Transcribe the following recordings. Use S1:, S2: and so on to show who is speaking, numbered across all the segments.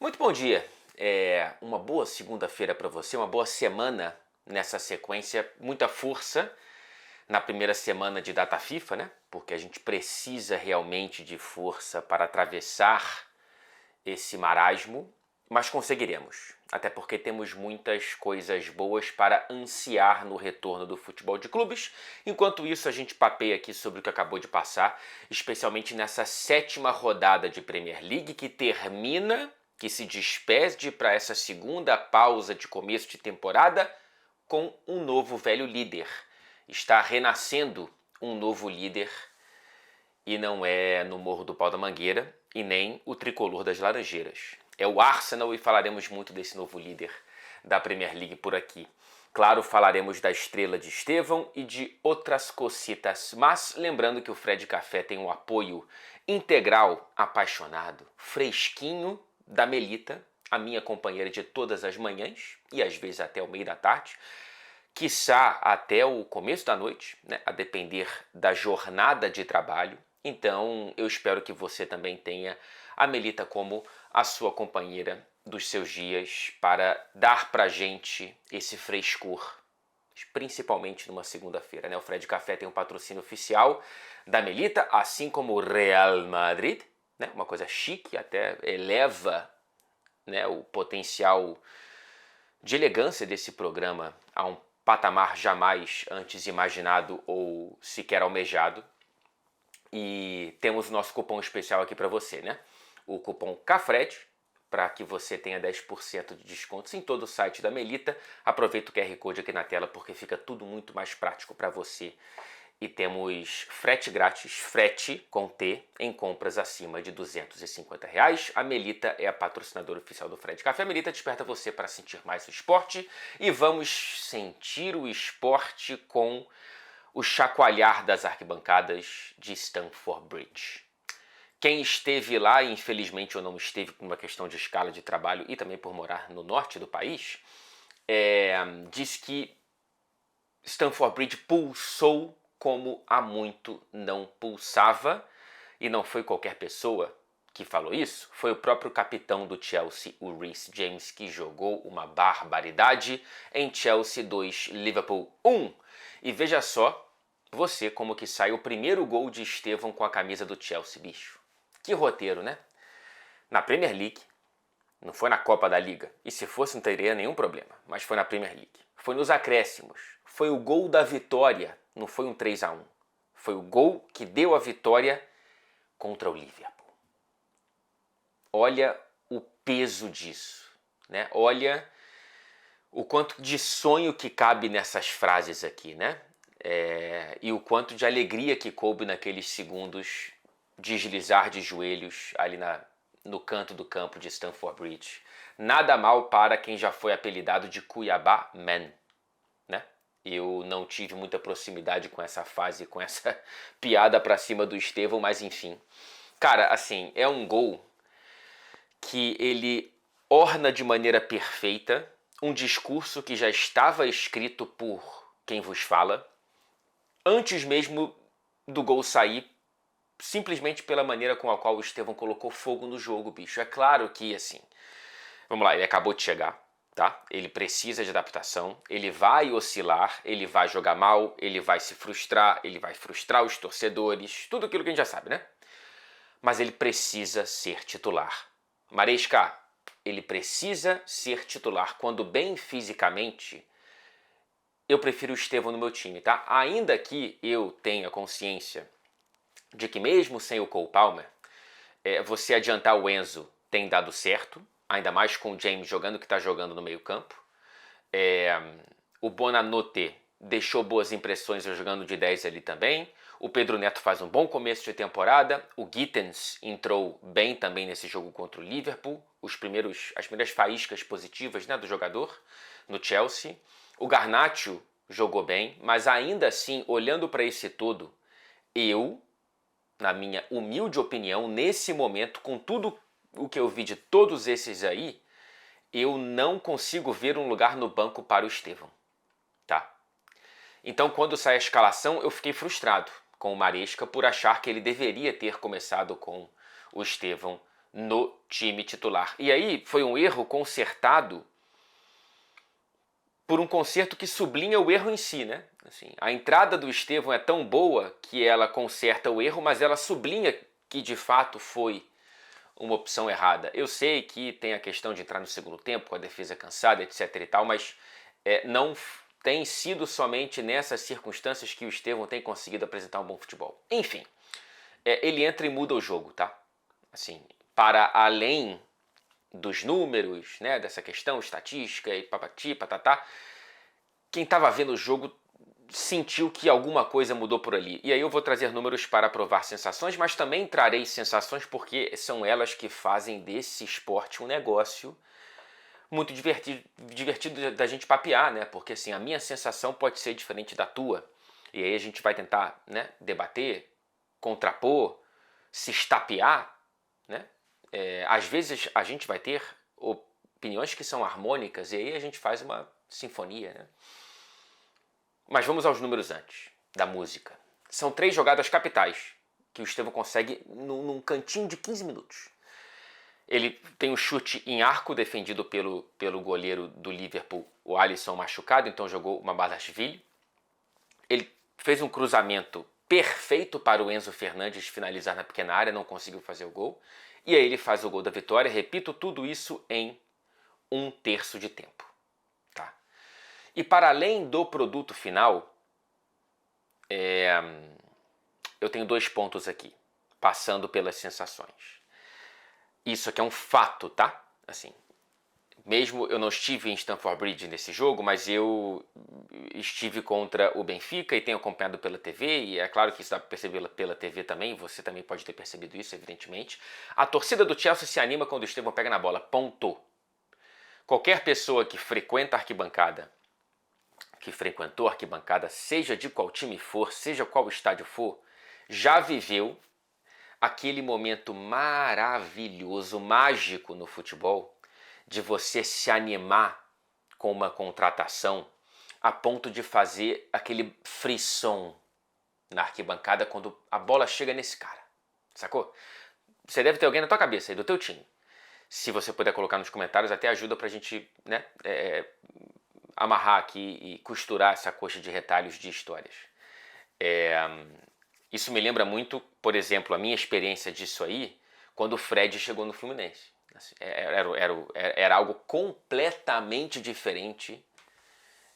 S1: Muito bom dia. Uma boa segunda-feira para você, uma boa semana nessa sequência. Muita força na primeira semana de data FIFA, né? Porque a gente precisa realmente de força para atravessar esse marasmo, mas conseguiremos. Até porque temos muitas coisas boas para ansiar no retorno do futebol de clubes. Enquanto isso, a gente papeia aqui sobre o que acabou de passar, especialmente nessa sétima rodada de Premier League que termina, que se despede para essa segunda pausa de começo de temporada com um novo velho líder. Está renascendo um novo líder e não é no Morro do Pau da Mangueira e nem o tricolor das Laranjeiras. É o Arsenal e falaremos muito desse novo líder da Premier League por aqui. Claro, falaremos da estrela de Estevão e de outras cocitas, mas lembrando que o Fred Café tem um apoio integral, apaixonado, fresquinho da Melita, a minha companheira de todas as manhãs e às vezes até o meio da tarde, quiçá até o começo da noite, né, a depender da jornada de trabalho. Então eu espero que você também tenha a Melita como a sua companheira dos seus dias para dar pra gente esse frescor, principalmente numa segunda-feira, né? O Fred Café tem um patrocínio oficial da Melita, assim como o Real Madrid, né? Uma coisa chique, até eleva, né, o potencial de elegância desse programa a um patamar jamais antes imaginado ou sequer almejado. E temos o nosso cupom especial aqui para você, né? O cupom CAFRED, para que você tenha 10% de descontos em todo o site da Melita. Aproveita o QR Code aqui na tela porque fica tudo muito mais prático para você. E temos frete grátis, frete com T, em compras acima de R$ 250. A Melita é a patrocinadora oficial do Fred Café. A Melita desperta você para sentir mais o esporte. E vamos sentir o esporte com o chacoalhar das arquibancadas de Stamford Bridge. Quem esteve lá, e infelizmente ou não esteve por uma questão de escala de trabalho e também por morar no norte do país, diz que Stamford Bridge pulsou como há muito não pulsava, e não foi qualquer pessoa que falou isso, foi o próprio capitão do Chelsea, o Reece James, que jogou uma barbaridade em Chelsea 2, Liverpool 1. E veja só, você como que sai o primeiro gol de Estevão com a camisa do Chelsea, bicho. Que roteiro, né? Na Premier League, não foi na Copa da Liga, e se fosse não teria nenhum problema, mas foi na Premier League. Foi nos acréscimos, foi o gol da vitória, não foi um 3-1. Foi o gol que deu a vitória contra o Liverpool. Olha o peso disso, né? Olha o quanto de sonho que cabe nessas frases aqui, né? E o quanto de alegria que coube naqueles segundos deslizar de joelhos ali no canto do campo de Stamford Bridge. Nada mal para quem já foi apelidado de Cuiabá Man, né? Eu não tive muita proximidade com essa fase, com essa piada pra cima do Estevão, mas enfim. Cara, assim, é um gol que ele orna de maneira perfeita um discurso que já estava escrito por quem vos fala, antes mesmo do gol sair, simplesmente pela maneira com a qual o Estevão colocou fogo no jogo, bicho. É claro que, assim, vamos lá, ele acabou de chegar, tá? Ele precisa de adaptação, ele vai oscilar, ele vai jogar mal, ele vai se frustrar, ele vai frustrar os torcedores, tudo aquilo que a gente já sabe, né? Mas ele precisa ser titular. Maresca, ele precisa ser titular. Quando bem fisicamente, eu prefiro o Estevão no meu time, tá? Ainda que eu tenha consciência de que mesmo sem o Cole Palmer, você adiantar o Enzo tem dado certo, ainda mais com o James jogando o que está jogando no meio campo. O Bonanote deixou boas impressões jogando de 10 ali também. O Pedro Neto faz um bom começo de temporada. O Gittens entrou bem também nesse jogo contra o Liverpool. As primeiras faíscas positivas, né, do jogador no Chelsea. O Garnacho jogou bem, mas ainda assim, olhando para esse todo, na minha humilde opinião, nesse momento, com tudo o que eu vi de todos esses aí, eu não consigo ver um lugar no banco para o Estevão, tá? Então, quando sai a escalação, eu fiquei frustrado com o Maresca por achar que ele deveria ter começado com o Estevão no time titular. E aí foi um erro consertado por um conserto que sublinha o erro em si, né? Assim, a entrada do Estevão é tão boa que ela conserta o erro, mas ela sublinha que de fato foi uma opção errada. Eu sei que tem a questão de entrar no segundo tempo com a defesa cansada, etc e tal, mas não tem sido somente nessas circunstâncias que o Estevão tem conseguido apresentar um bom futebol. Enfim, ele entra e muda o jogo, tá? Assim, para além dos números, né, dessa questão estatística e papati, patatá, quem estava vendo o jogo sentiu que alguma coisa mudou por ali. E aí eu vou trazer números para provar sensações, mas também trarei sensações porque são elas que fazem desse esporte um negócio muito divertido da gente papear, né? Porque assim, a minha sensação pode ser diferente da tua. E aí a gente vai tentar, né, debater, contrapor, se estapear, né? Às vezes a gente vai ter opiniões que são harmônicas e aí a gente faz uma sinfonia, né? Mas vamos aos números antes, da música. São 3 jogadas capitais que o Estevão consegue num cantinho de 15 minutos. Ele tem um chute em arco defendido pelo goleiro do Liverpool, o Alisson, machucado, então jogou uma Balasvili. Ele fez um cruzamento perfeito para o Enzo Fernandes finalizar na pequena área, não conseguiu fazer o gol. E aí ele faz o gol da vitória, repito, tudo isso em 1/3 de tempo. Tá? E para além do produto final, eu tenho 2 pontos aqui, passando pelas sensações. Isso aqui é um fato, tá? Assim, mesmo eu não estive em Stamford Bridge nesse jogo, mas eu estive contra o Benfica e tenho acompanhado pela TV, e é claro que isso dá para perceber pela TV também, você também pode ter percebido isso, evidentemente. A torcida do Chelsea se anima quando o Estevão pega na bola, ponto. Qualquer pessoa que frequenta a arquibancada, que frequentou a arquibancada, seja de qual time for, seja qual estádio for, já viveu aquele momento maravilhoso, mágico no futebol, de você se animar com uma contratação a ponto de fazer aquele frisson na arquibancada quando a bola chega nesse cara, sacou? Você deve ter alguém na tua cabeça aí, do teu time. Se você puder colocar nos comentários, até ajuda pra gente, né, amarrar aqui e costurar essa coxa de retalhos de histórias. Isso me lembra muito, por exemplo, a minha experiência disso aí, quando o Fred chegou no Fluminense. Assim, era algo completamente diferente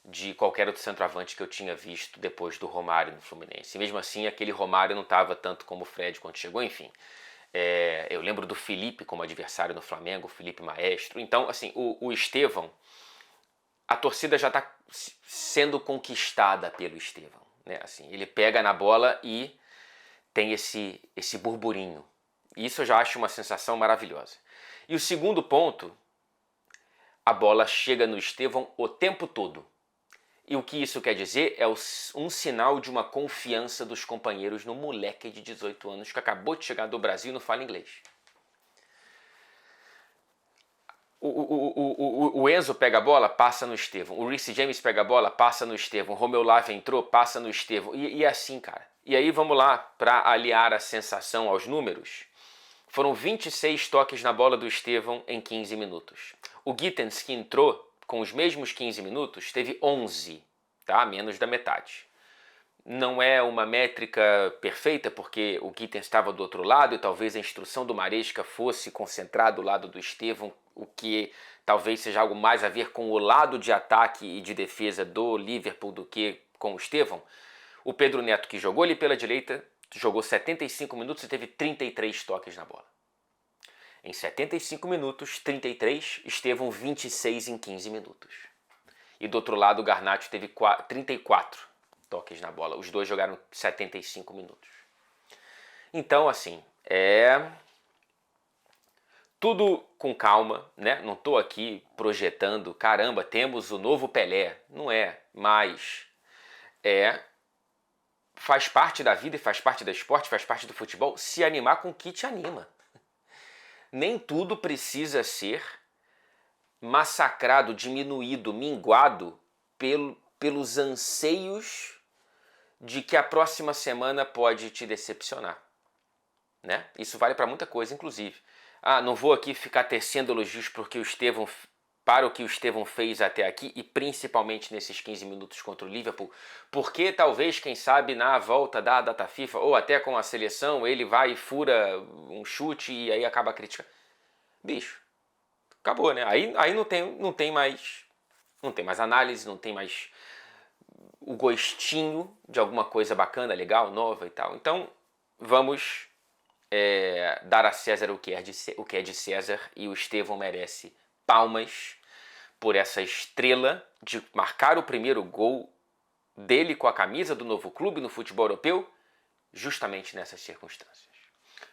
S1: de qualquer outro centroavante que eu tinha visto depois do Romário no Fluminense. E mesmo assim, aquele Romário não estava tanto como o Fred quando chegou, enfim. Eu lembro do Felipe como adversário no Flamengo, o Felipe Maestro. Então, assim, o Estevão, a torcida já está sendo conquistada pelo Estevão, né? Assim, ele pega na bola e tem esse burburinho. E isso eu já acho uma sensação maravilhosa. E o segundo ponto, a bola chega no Estevão o tempo todo. E o que isso quer dizer é um sinal de uma confiança dos companheiros no moleque de 18 anos que acabou de chegar do Brasil e não fala inglês. O Enzo pega a bola, passa no Estevão. O Reece James pega a bola, passa no Estevão. O Romeu Lavia entrou, passa no Estevão. E assim, cara. E aí vamos lá, para aliar a sensação aos números. Foram 26 toques na bola do Estevão em 15 minutos. O Gittens, que entrou com os mesmos 15 minutos, teve 11, tá? Menos da metade. Não é uma métrica perfeita, porque o Gittens estava do outro lado e talvez a instrução do Maresca fosse concentrar do lado do Estevão, o que talvez seja algo mais a ver com o lado de ataque e de defesa do Liverpool do que com o Estevão. O Pedro Neto, que jogou ali pela direita, jogou 75 minutos e teve 33 toques na bola. Em 75 minutos, 33, Estevão 26 em 15 minutos. E do outro lado, o Garnacho teve 34 toques na bola. Os dois jogaram 75 minutos. Então, assim, tudo com calma, né? Não estou aqui projetando, caramba, temos o novo Pelé. Não é, mas faz parte da vida e faz parte do esporte, faz parte do futebol, se animar com o que te anima. Nem tudo precisa ser massacrado, diminuído, minguado pelos anseios de que a próxima semana pode te decepcionar, né? Isso vale para muita coisa, inclusive. não vou aqui ficar tecendo elogios para o que o Estevão fez até aqui e principalmente nesses 15 minutos contra o Liverpool, porque talvez, quem sabe, na volta da data FIFA ou até com a seleção, ele vai e fura um chute e aí acaba a crítica. Bicho, acabou, né? Aí não tem mais análise, não tem mais o gostinho de alguma coisa bacana, legal, nova e tal. Então, vamos dar a César o que é de César, e o Estevão merece palmas por essa estrela de marcar o primeiro gol dele com a camisa do novo clube no futebol europeu, justamente nessas circunstâncias.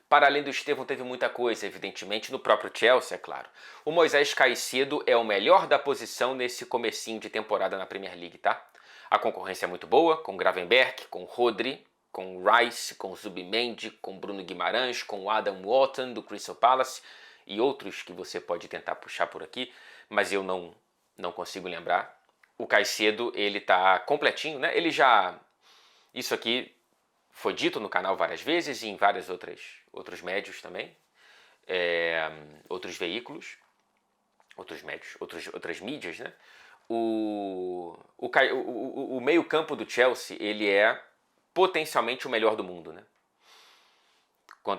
S1: Para além do Estevão, teve muita coisa, evidentemente, no próprio Chelsea, é claro. O Moisés Caicedo é o melhor da posição nesse comecinho de temporada na Premier League, tá? A concorrência é muito boa, com Gravenberch, com Rodri, com Rice, com Zubimendi, com Bruno Guimarães, com Adam Wharton do Crystal Palace e outros que você pode tentar puxar por aqui, mas eu não consigo lembrar. O Caicedo, ele tá completinho, né? Ele já... Isso aqui foi dito no canal várias vezes e em vários outros médios também, outros veículos, outras mídias, né? O meio-campo do Chelsea, ele é potencialmente o melhor do mundo, né?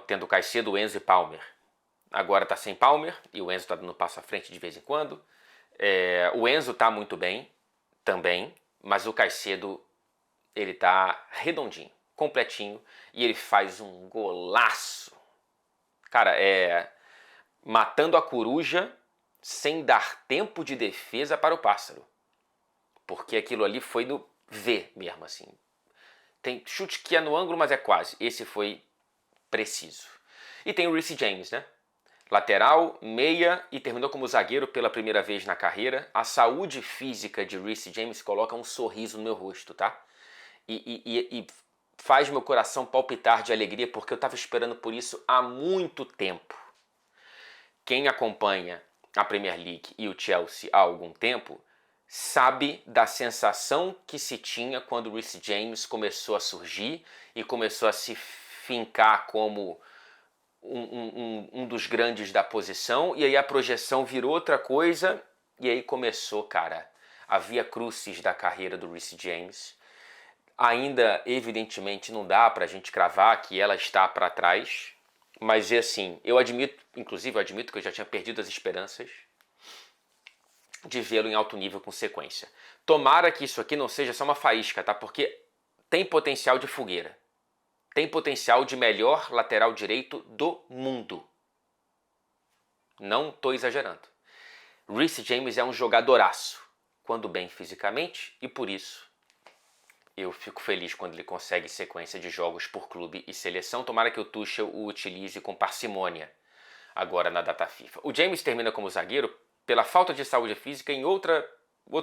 S1: Tendo Caicedo, Enzo e Palmer. Agora tá sem Palmer e o Enzo tá dando um passo à frente de vez em quando. O Enzo tá muito bem também, mas o Caicedo, ele tá redondinho, completinho, e ele faz um golaço. Cara, matando a coruja sem dar tempo de defesa para o pássaro. Porque aquilo ali foi no V mesmo, assim. Tem chute que é no ângulo, mas é quase. Esse foi preciso. E tem o Reece James, né? Lateral, meia e terminou como zagueiro pela primeira vez na carreira. A saúde física de Reece James coloca um sorriso no meu rosto, tá? E faz meu coração palpitar de alegria, porque eu estava esperando por isso há muito tempo. Quem acompanha a Premier League e o Chelsea há algum tempo sabe da sensação que se tinha quando o Reece James começou a surgir e começou a se fincar como um dos grandes da posição, e aí a projeção virou outra coisa, e aí começou, cara, a via crucis da carreira do Reece James. Ainda, evidentemente, não dá pra gente cravar que ela está para trás, mas assim, eu admito que eu já tinha perdido as esperanças de vê-lo em alto nível com sequência. Tomara que isso aqui não seja só uma faísca, tá? Porque tem potencial de fogueira. Tem potencial de melhor lateral direito do mundo. Não estou exagerando. Reece James é um jogadoraço, quando bem fisicamente, e por isso eu fico feliz quando ele consegue sequência de jogos por clube e seleção. Tomara que o Tuchel o utilize com parcimônia agora na data FIFA. O James termina como zagueiro pela falta de saúde física em outro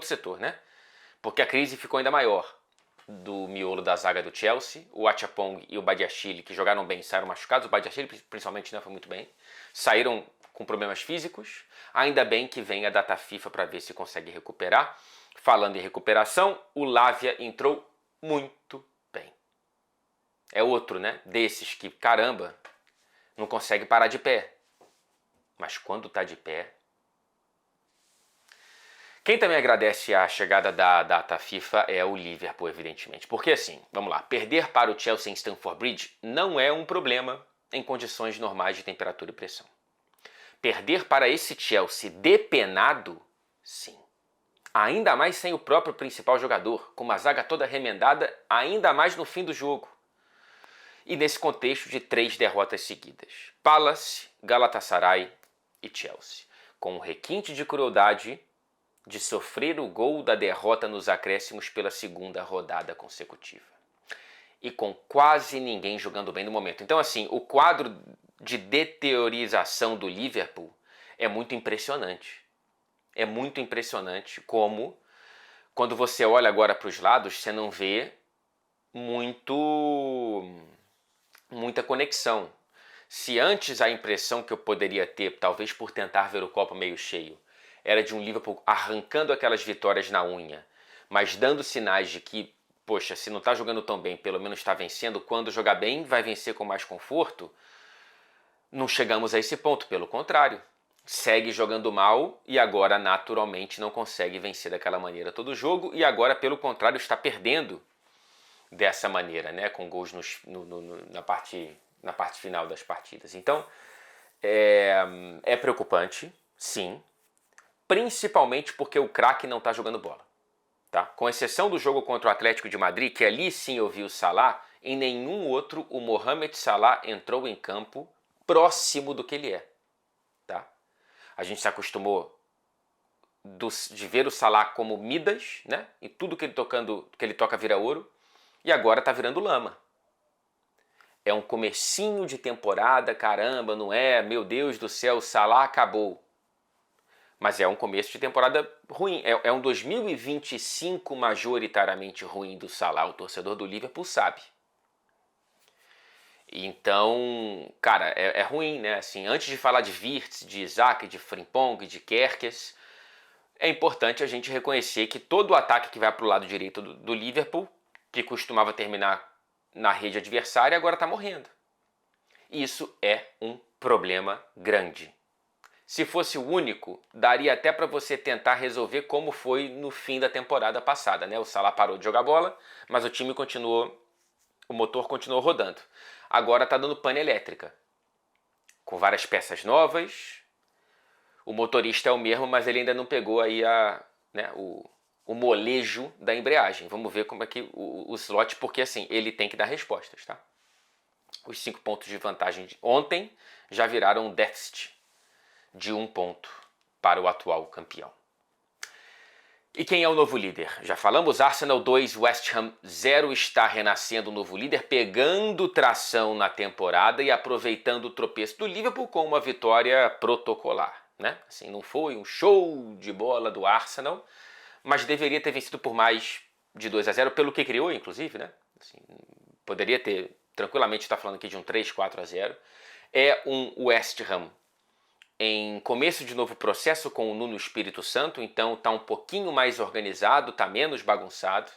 S1: setor, né? Porque a crise ficou ainda maior do miolo da zaga do Chelsea. O Achapong e o Badiashile, que jogaram bem, saíram machucados. O Badiashile, principalmente, não foi muito bem. Saíram com problemas físicos. Ainda bem que vem a data FIFA para ver se consegue recuperar. Falando em recuperação, o Lavia entrou muito bem. É outro, né? Desses que, caramba, não consegue parar de pé. Mas quando tá de pé... Quem também agradece a chegada da data FIFA é o Liverpool, evidentemente. Porque assim, vamos lá, perder para o Chelsea em Stamford Bridge não é um problema em condições normais de temperatura e pressão. Perder para esse Chelsea depenado, sim. Ainda mais sem o próprio principal jogador, com uma zaga toda remendada, ainda mais no fim do jogo. E nesse contexto de 3 derrotas seguidas. Palace, Galatasaray e Chelsea. Com um requinte de crueldade de sofrer o gol da derrota nos acréscimos pela segunda rodada consecutiva. E com quase ninguém jogando bem no momento. Então assim, o quadro de deteriorização do Liverpool é muito impressionante. É muito impressionante como, quando você olha agora para os lados, você não vê muita conexão. Se antes a impressão que eu poderia ter, talvez por tentar ver o copo meio cheio, era de um Liverpool arrancando aquelas vitórias na unha, mas dando sinais de que, poxa, se não está jogando tão bem, pelo menos está vencendo. Quando jogar bem, vai vencer com mais conforto. não chegamos a esse ponto, pelo contrário. Segue jogando mal e agora naturalmente não consegue vencer daquela maneira todo o jogo e agora, pelo contrário, está perdendo dessa maneira, né? Com gols na parte final das partidas. Então, é preocupante, sim, principalmente porque o craque não está jogando bola. Tá? Com exceção do jogo contra o Atlético de Madrid, que ali sim eu vi o Salah, em nenhum outro o Mohamed Salah entrou em campo próximo do que ele é. Tá? A gente se acostumou de ver o Salah como Midas, né? E tudo que ele toca vira ouro, e agora está virando lama. É um comecinho de temporada, caramba, não é? Meu Deus do céu, o Salah acabou. Mas é um começo de temporada ruim. É um 2025 majoritariamente ruim do Salah. O torcedor do Liverpool sabe. Então, cara, é ruim, né? Assim, antes de falar de Wirtz, de Isaac, de Frimpong, de Kerkez, é importante a gente reconhecer que todo o ataque que vai para o lado direito do Liverpool, que costumava terminar na rede adversária, agora está morrendo. Isso é um problema grande. Se fosse o único, daria até para você tentar resolver como foi no fim da temporada passada, né? O Salah parou de jogar bola, mas o motor continuou rodando. Agora está dando pane elétrica, com várias peças novas. O motorista é o mesmo, mas ele ainda não pegou aí o molejo da embreagem. Vamos ver como é que o slot, porque assim, ele tem que dar respostas, tá? Os 5 pontos de vantagem de ontem já viraram um déficit de 1 ponto para o atual campeão. E quem é o novo líder? Já falamos, Arsenal 2, West Ham 0, está renascendo o novo líder, pegando tração na temporada e aproveitando o tropeço do Liverpool com uma vitória protocolar, né? Assim, não foi um show de bola do Arsenal, mas deveria ter vencido por mais de 2-0, pelo que criou, inclusive, né? Assim, poderia ter, tranquilamente, estar falando aqui de um 3-4-0. É um West Ham em começo de novo processo com o Nuno Espírito Santo, então está um pouquinho mais organizado, está menos bagunçado.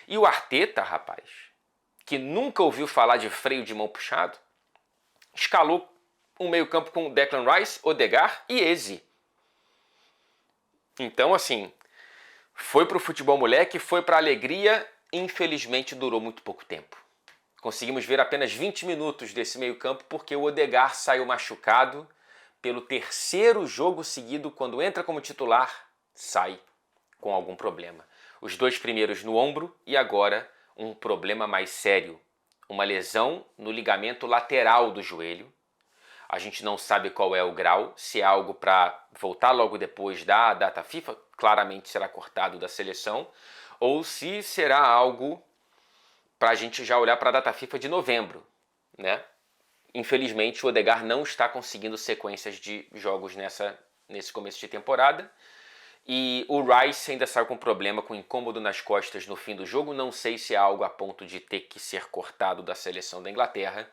S1: E o Arteta, rapaz, que nunca ouviu falar de freio de mão puxado, escalou um meio-campo com Declan Rice, Odegaard e Eze. Então, assim, foi para o futebol moleque, foi para a alegria, infelizmente durou muito pouco tempo. Conseguimos ver apenas 20 minutos desse meio-campo porque o Odegaard saiu machucado. Pelo terceiro jogo seguido, quando entra como titular, sai com algum problema. Os 2 primeiros no ombro e agora um problema mais sério. Uma lesão no ligamento lateral do joelho. A gente não sabe qual é o grau, se é algo para voltar logo depois da data FIFA, claramente será cortado da seleção, ou se será algo para a gente já olhar para a data FIFA de novembro, né? Infelizmente, o Odegaard não está conseguindo sequências de jogos nesse começo de temporada. E o Rice ainda saiu com problema, com incômodo nas costas no fim do jogo. Não sei se é algo a ponto de ter que ser cortado da seleção da Inglaterra.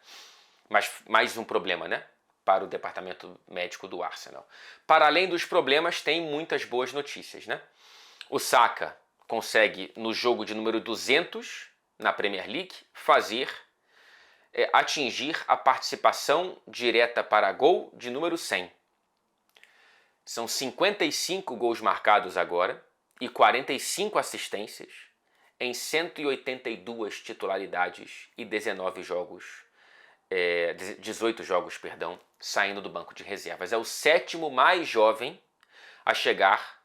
S1: Mas mais um problema, né? Para o departamento médico do Arsenal. Para além dos problemas, tem muitas boas notícias, né? O Saka consegue, no jogo de número 200 na Premier League, atingir a participação direta para gol de número 100. São 55 gols marcados agora e 45 assistências em 182 titularidades e 18 jogos, saindo do banco de reservas. É o 7º mais jovem a chegar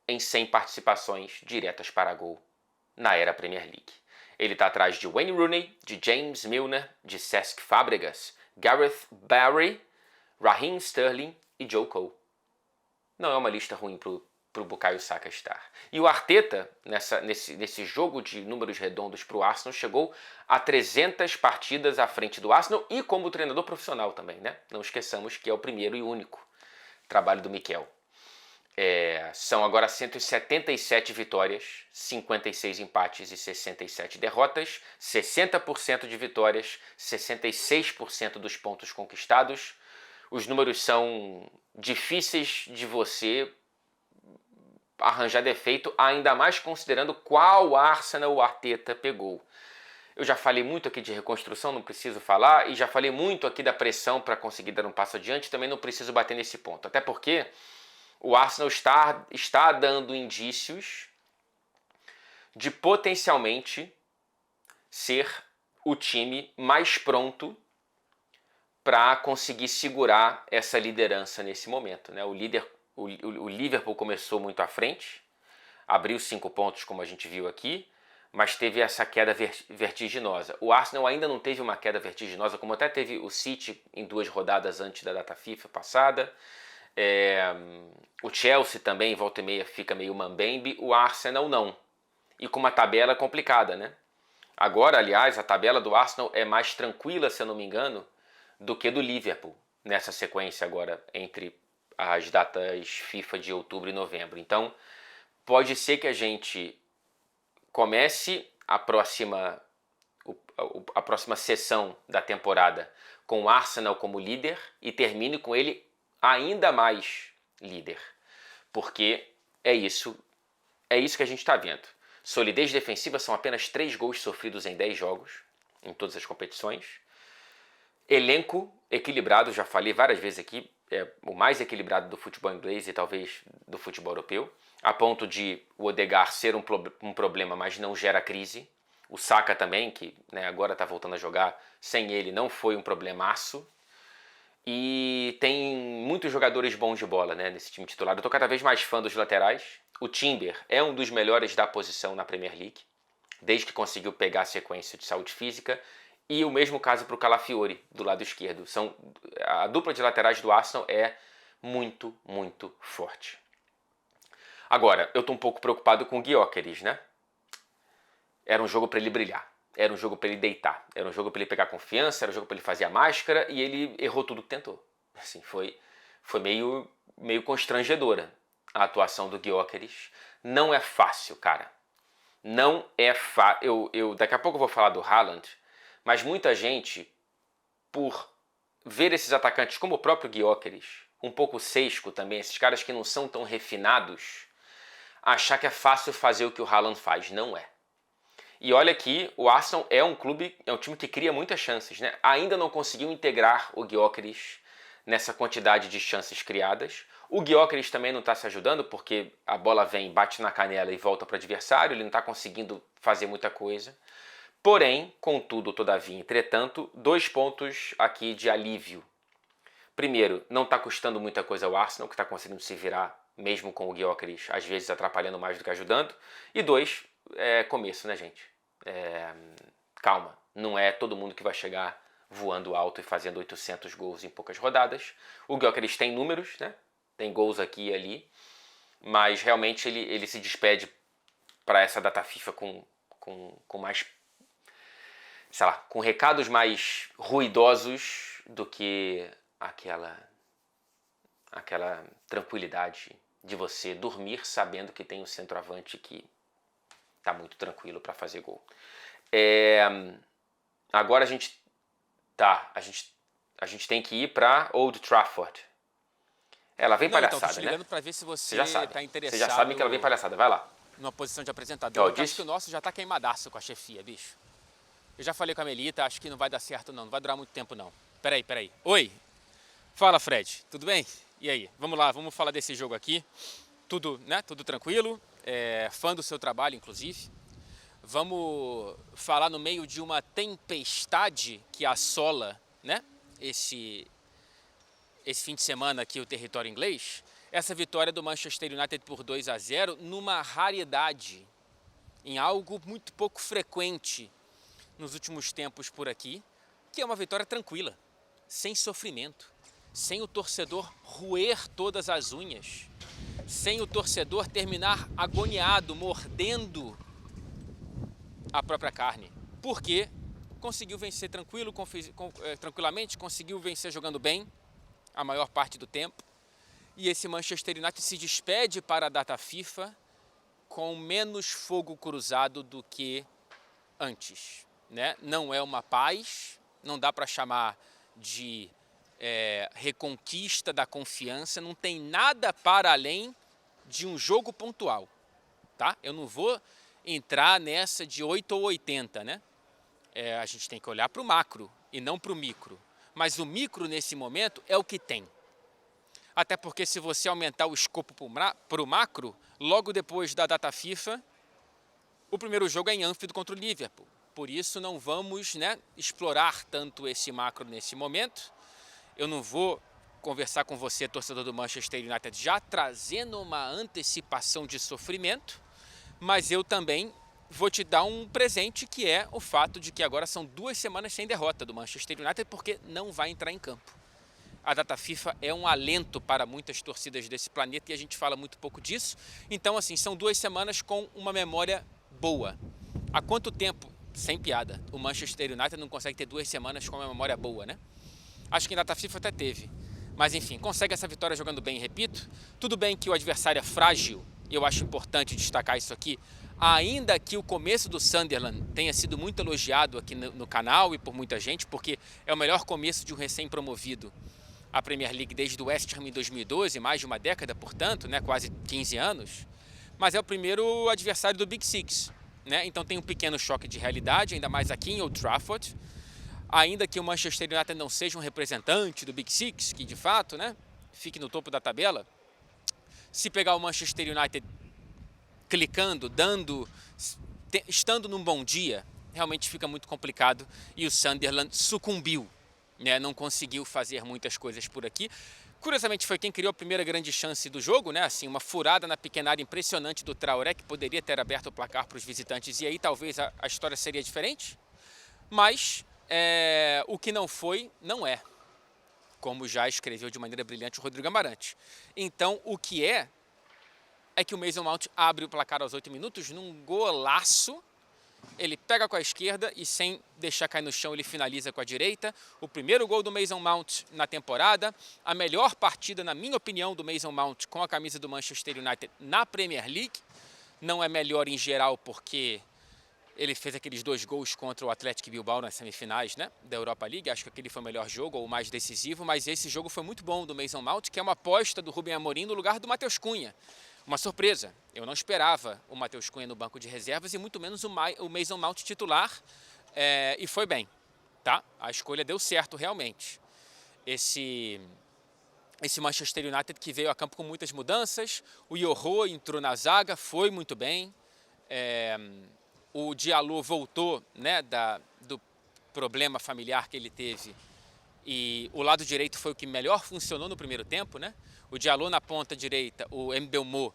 S1: em 100 participações diretas para gol na era Premier League. Ele está atrás de Wayne Rooney, de James Milner, de Cesc Fábregas, Gareth Barry, Raheem Sterling e Joe Cole. Não é uma lista ruim para o Bukayo Saka estar. E o Arteta, nesse jogo de números redondos para o Arsenal, chegou a 300 partidas à frente do Arsenal e como treinador profissional também, né? Não esqueçamos que é o primeiro e único trabalho do Mikel. São agora 177 vitórias, 56 empates e 67 derrotas, 60% de vitórias, 66% dos pontos conquistados. Os números são difíceis de você arranjar defeito, ainda mais considerando qual Arsenal o Arteta pegou. Eu já falei muito aqui de reconstrução, não preciso falar, e já falei muito aqui da pressão para conseguir dar um passo adiante, também não preciso bater nesse ponto. Até porque o Arsenal está dando indícios de potencialmente ser o time mais pronto para conseguir segurar essa liderança nesse momento, né? O Liverpool começou muito à frente, abriu 5 pontos, como a gente viu aqui, mas teve essa queda vertiginosa. O Arsenal ainda não teve uma queda vertiginosa, como até teve o City em 2 rodadas antes da data FIFA passada. O Chelsea também, volta e meia, fica meio mambembe. O Arsenal não. E com uma tabela complicada, né? Agora, aliás, a tabela do Arsenal é mais tranquila, se eu não me engano, do que do Liverpool, nessa sequência agora, entre as datas FIFA de outubro e novembro. Então, pode ser que a gente comece a próxima sessão da temporada com o Arsenal como líder e termine com ele ainda mais líder. Porque é isso que a gente está vendo. Solidez defensiva são apenas 3 gols sofridos em 10 jogos, em todas as competições. Elenco equilibrado, já falei várias vezes aqui, é o mais equilibrado do futebol inglês e talvez do futebol europeu, a ponto de o Odegaard ser um problema, mas não gera crise. O Saka também, que, né, agora está voltando a jogar, sem ele não foi um problemaço. E tem muitos jogadores bons de bola, né, nesse time titular. Eu estou cada vez mais fã dos laterais. O Timber é um dos melhores da posição na Premier League, desde que conseguiu pegar a sequência de saúde física. E o mesmo caso para o Calafiori, do lado esquerdo. A dupla de laterais do Arsenal é muito, muito forte. Agora, eu estou um pouco preocupado com o Gyökeres, né? Era um jogo para ele brilhar. Era um jogo para ele deitar. Era um jogo para ele pegar confiança, era um jogo para ele fazer a máscara e ele errou tudo que tentou. Assim, foi meio constrangedora a atuação do Gyökeres. Não é fácil, cara. Não é fácil. Daqui a pouco eu vou falar do Haaland, mas muita gente, por ver esses atacantes como o próprio Gyökeres, um pouco Seisco também, esses caras que não são tão refinados, achar que é fácil fazer o que o Haaland faz. Não é. E olha que o Arsenal é um time que cria muitas chances, né? Ainda não conseguiu integrar o Gyökeres nessa quantidade de chances criadas. O Gyökeres também não está se ajudando porque a bola vem, bate na canela e volta para o adversário, ele não está conseguindo fazer muita coisa. Porém, contudo, todavia, entretanto, 2 pontos aqui de alívio. Primeiro, não está custando muita coisa ao Arsenal, que está conseguindo se virar mesmo com o Gyökeres, às vezes atrapalhando mais do que ajudando. E 2, é começo, né, gente? Calma, não é todo mundo que vai chegar voando alto e fazendo 800 gols em poucas rodadas. O Gyökeres tem números, né? Tem gols aqui e ali, mas realmente ele se despede para essa data FIFA com mais, sei lá, com recados mais ruidosos do que aquela tranquilidade de você dormir sabendo que tem um centroavante que tá muito tranquilo para fazer gol. Agora a gente tem que ir para Old Trafford. Ela vem palhaçada,
S2: então, tô te ligando,
S1: né?
S2: para ver se você
S1: já sabe.
S2: tá interessado.
S1: Você já sabe que ela vem palhaçada, vai lá.
S2: Numa posição de apresentador.
S1: Eu
S2: acho que o nosso já tá queimadaço com a chefia, bicho. Eu já falei com a Melita, acho que não vai dar certo não vai durar muito tempo não. Peraí. Oi, fala Fred, tudo bem? E aí, vamos lá, vamos falar desse jogo aqui. Tudo, né? Tudo tranquilo, fã do seu trabalho, inclusive. Vamos falar no meio de uma tempestade que assola, né? Esse fim de semana aqui o território inglês. Essa vitória do Manchester United por 2-0 numa raridade, em algo muito pouco frequente nos últimos tempos por aqui, que é uma vitória tranquila, sem sofrimento, sem o torcedor roer todas as unhas, sem o torcedor terminar agoniado, mordendo a própria carne, porque conseguiu vencer tranquilamente, conseguiu vencer jogando bem a maior parte do tempo, e esse Manchester United se despede para a data FIFA com menos fogo cruzado do que antes, né? Não é uma paz, não dá para chamar de reconquista da confiança, não tem nada para além de um jogo pontual, tá? Eu não vou entrar nessa de 8 ou 80, né? a gente tem que olhar para o macro e não para o micro. Mas o micro, nesse momento, é o que tem. Até porque se você aumentar o escopo para o macro, logo depois da data FIFA, o primeiro jogo é em Anfield contra o Liverpool. Por isso não vamos, né, explorar tanto esse macro nesse momento. Eu não vou conversar com você, torcedor do Manchester United, já trazendo uma antecipação de sofrimento, mas eu também vou te dar um presente, que é o fato de que agora são 2 semanas sem derrota do Manchester United, porque não vai entrar em campo. A data FIFA é um alento para muitas torcidas desse planeta e a gente fala muito pouco disso. Então, assim, são 2 semanas com uma memória boa. Há quanto tempo, sem piada, o Manchester United não consegue ter 2 semanas com uma memória boa, né? Acho que em data FIFA até teve. Mas, enfim, consegue essa vitória jogando bem, repito. Tudo bem que o adversário é frágil, e eu acho importante destacar isso aqui. Ainda que o começo do Sunderland tenha sido muito elogiado aqui no canal e por muita gente, porque é o melhor começo de um recém-promovido à Premier League desde o West Ham em 2012, mais de uma década, portanto, né, quase 15 anos. Mas é o primeiro adversário do Big Six, né? Então tem um pequeno choque de realidade, ainda mais aqui em Old Trafford. Ainda que o Manchester United não seja um representante do Big Six, que de fato, né, fique no topo da tabela, se pegar o Manchester United clicando, estando num bom dia, realmente fica muito complicado e o Sunderland sucumbiu, né, não conseguiu fazer muitas coisas por aqui. Curiosamente foi quem criou a primeira grande chance do jogo, né, assim, uma furada na pequena área impressionante do Traoré, que poderia ter aberto o placar para os visitantes e aí talvez a história seria diferente, mas o que não foi, não é, como já escreveu de maneira brilhante o Rodrigo Amarante. Então, o que é que o Mason Mount abre o placar aos 8 minutos num golaço. Ele pega com a esquerda e, sem deixar cair no chão, ele finaliza com a direita. O primeiro gol do Mason Mount na temporada. A melhor partida, na minha opinião, do Mason Mount com a camisa do Manchester United na Premier League. Não é melhor em geral porque ele fez aqueles 2 gols contra o Athletic Bilbao nas semifinais, né, da Europa League. Acho que aquele foi o melhor jogo, ou o mais decisivo, mas esse jogo foi muito bom do Mason Mount, que é uma aposta do Rubem Amorim no lugar do Matheus Cunha. Uma surpresa. Eu não esperava o Matheus Cunha no banco de reservas e muito menos o Mason Mount titular, e foi bem, tá? A escolha deu certo realmente. Esse Manchester United que veio a campo com muitas mudanças, o Yoho entrou na zaga, foi muito bem. O Diallo voltou, né, do problema familiar que ele teve, e o lado direito foi o que melhor funcionou no primeiro tempo, né? O Diallo na ponta direita, o Mbeumo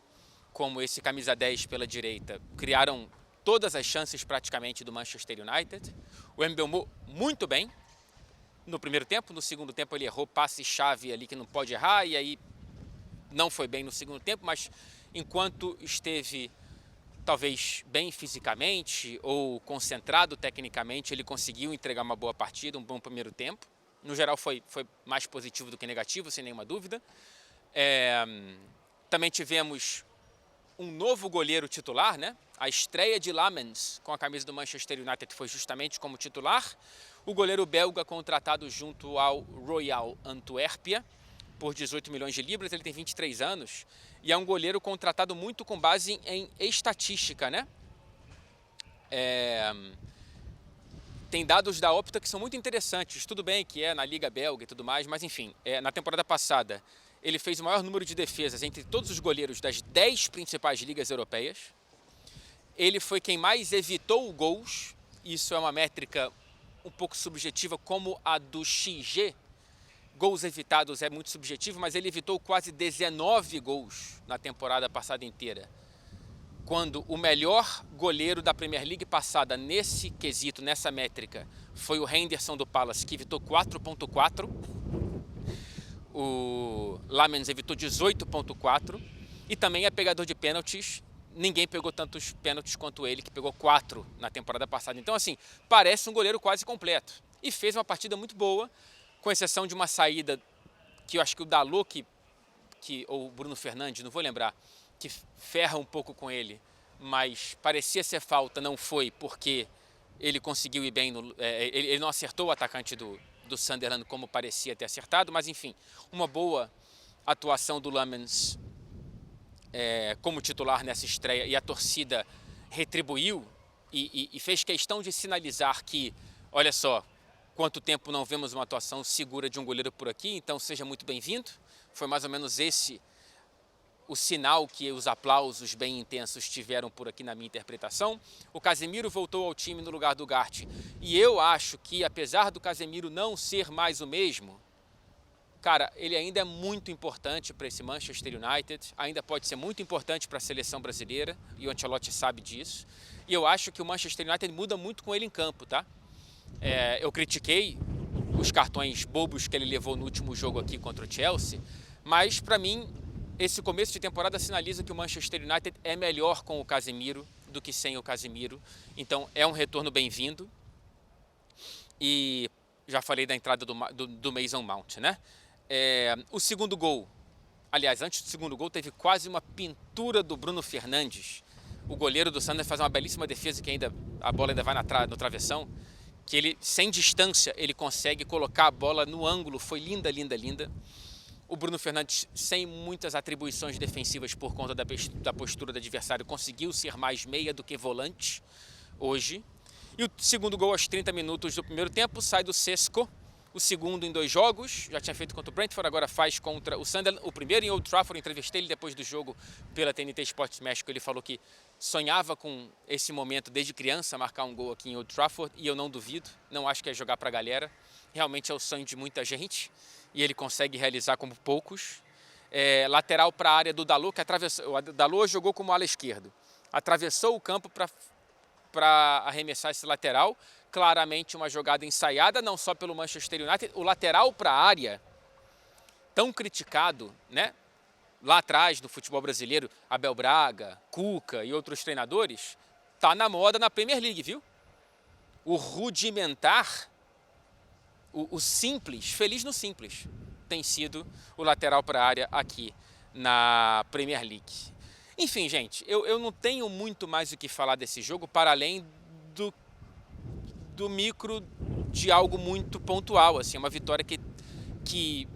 S2: como esse camisa 10 pela direita, criaram todas as chances praticamente do Manchester United. O Mbeumo muito bem no primeiro tempo, no segundo tempo ele errou passe-chave ali que não pode errar, e aí não foi bem no segundo tempo, mas enquanto esteve talvez bem fisicamente ou concentrado tecnicamente, ele conseguiu entregar uma boa partida, um bom primeiro tempo. No geral foi mais positivo do que negativo, sem nenhuma dúvida. Também tivemos um novo goleiro titular, né? A estreia de Lamens com a camisa do Manchester United foi justamente como titular. O goleiro belga contratado junto ao Royal Antuérpia por 18 milhões de libras, ele tem 23 anos e é um goleiro contratado muito com base em estatística, né? Tem dados da Opta que são muito interessantes, tudo bem que é na Liga Belga e tudo mais, mas enfim, na temporada passada ele fez o maior número de defesas entre todos os goleiros das 10 principais ligas europeias. Ele foi quem mais evitou gols, isso é uma métrica um pouco subjetiva como a do XG, gols evitados é muito subjetivo, mas ele evitou quase 19 gols na temporada passada inteira. Quando o melhor goleiro da Premier League passada nesse quesito, nessa métrica, foi o Henderson do Palace, que evitou 4.4. O Lamens evitou 18.4. E também é pegador de pênaltis. Ninguém pegou tantos pênaltis quanto ele, que pegou 4 na temporada passada. Então, assim, parece um goleiro quase completo. E fez uma partida muito boa, com exceção de uma saída que eu acho que o Dalot, ou o Bruno Fernandes, não vou lembrar, que ferra um pouco com ele, mas parecia ser falta, não foi, porque ele conseguiu ir bem, ele não acertou o atacante do Sunderland como parecia ter acertado, mas enfim, uma boa atuação do Lamens como titular nessa estreia, e a torcida retribuiu e fez questão de sinalizar que Olha só, quanto tempo não vemos uma atuação segura de um goleiro por aqui, então seja muito bem-vindo. Foi mais ou menos esse o sinal que os aplausos bem intensos tiveram por aqui na minha interpretação. O Casemiro voltou ao time no lugar do Ugarte. E eu acho que, apesar do Casemiro não ser mais o mesmo, cara, ele ainda é muito importante para esse Manchester United, ainda pode ser muito importante para a seleção brasileira, e o Ancelotti sabe disso. E eu acho que o Manchester United muda muito com ele em campo, tá? Eu critiquei os cartões bobos que ele levou no último jogo aqui contra o Chelsea, mas para mim esse começo de temporada sinaliza que o Manchester United é melhor com o Casemiro do que sem o Casemiro, então é um retorno bem-vindo. E já falei da entrada do Mason Mount, né? O segundo gol, aliás, antes do segundo gol teve quase uma pintura do Bruno Fernandes. O goleiro do Sunderland faz uma belíssima defesa que a bola ainda vai no travessão, que ele, sem distância, ele consegue colocar a bola no ângulo, foi linda, linda, linda. O Bruno Fernandes, sem muitas atribuições defensivas por conta da postura do adversário, conseguiu ser mais meia do que volante hoje. E o segundo gol aos 30 minutos do primeiro tempo sai do Sesco, o segundo em 2 jogos, já tinha feito contra o Brentford, agora faz contra o Sunderland, o primeiro em Old Trafford. Entrevistei ele depois do jogo pela TNT Sports México, ele falou que sonhava com esse momento desde criança, marcar um gol aqui em Old Trafford, e eu não duvido, não acho que é jogar pra galera, realmente é o sonho de muita gente, e ele consegue realizar como poucos. Lateral para a área do Dalot, que atravessou, o Dalot jogou como ala esquerdo, atravessou o campo para arremessar esse lateral, claramente uma jogada ensaiada, não só pelo Manchester United, o lateral para a área, tão criticado, né? Lá atrás do futebol brasileiro, Abel Braga, Cuca e outros treinadores, tá na moda na Premier League, viu? O rudimentar, o simples, feliz no simples, tem sido o lateral para a área aqui na Premier League. Enfim, gente, eu não tenho muito mais o que falar desse jogo, para além do micro de algo muito pontual, assim, uma vitória que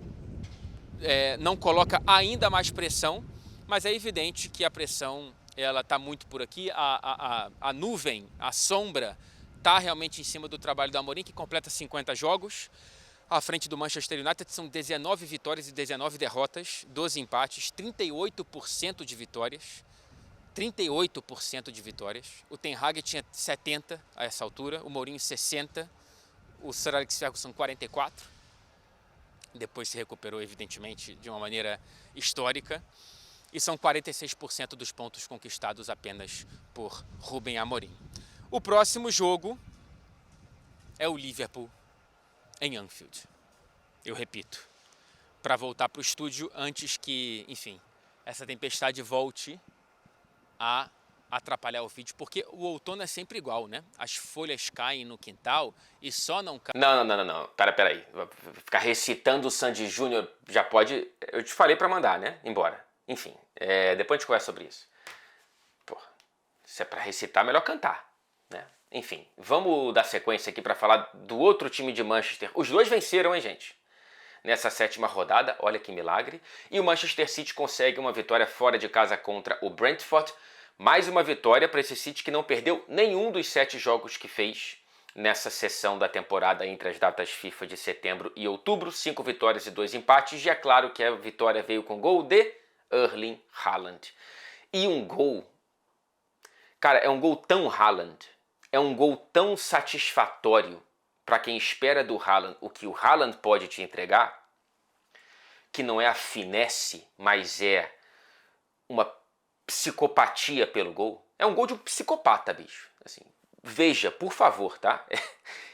S2: não coloca ainda mais pressão, mas é evidente que a pressão ela está muito por aqui, a nuvem, a sombra está realmente em cima do trabalho do Amorim, que completa 50 jogos, à frente do Manchester United são 19 vitórias e 19 derrotas, 12 empates, 38% de vitórias, 38% de vitórias. O Ten Hag tinha 70 a essa altura, o Mourinho 60, o Sir Alex Ferguson 44. Depois se recuperou, evidentemente, de uma maneira histórica. E são 46% dos pontos conquistados apenas por Ruben Amorim. O próximo jogo é o Liverpool em Anfield. Eu repito, para voltar para o estúdio antes que, enfim, essa tempestade volte a atrapalhar o vídeo, porque o outono é sempre igual, né? As folhas caem no quintal e só não caem...
S1: Não. Peraí. Ficar recitando o Sandy Júnior já pode... Eu te falei pra mandar, né? Embora. Enfim, depois a gente conversa sobre isso. Pô, se é pra recitar, melhor cantar, né? Enfim, vamos dar sequência aqui pra falar do outro time de Manchester. Os dois venceram, hein, gente? Nessa 7ª rodada, olha que milagre. E o Manchester City consegue uma vitória fora de casa contra o Brentford. Mais uma vitória para esse City que não perdeu nenhum dos 7 jogos que fez nessa sessão da temporada entre as datas FIFA de setembro e outubro. 5 vitórias e 2 empates. E é claro que a vitória veio com gol de Erling Haaland. E um gol... Cara, é um gol tão Haaland. É um gol tão satisfatório para quem espera do Haaland o que o Haaland pode te entregar, que não é a finesse, mas é uma psicopatia pelo gol. É um gol de um psicopata, bicho. Assim, veja, por favor, tá?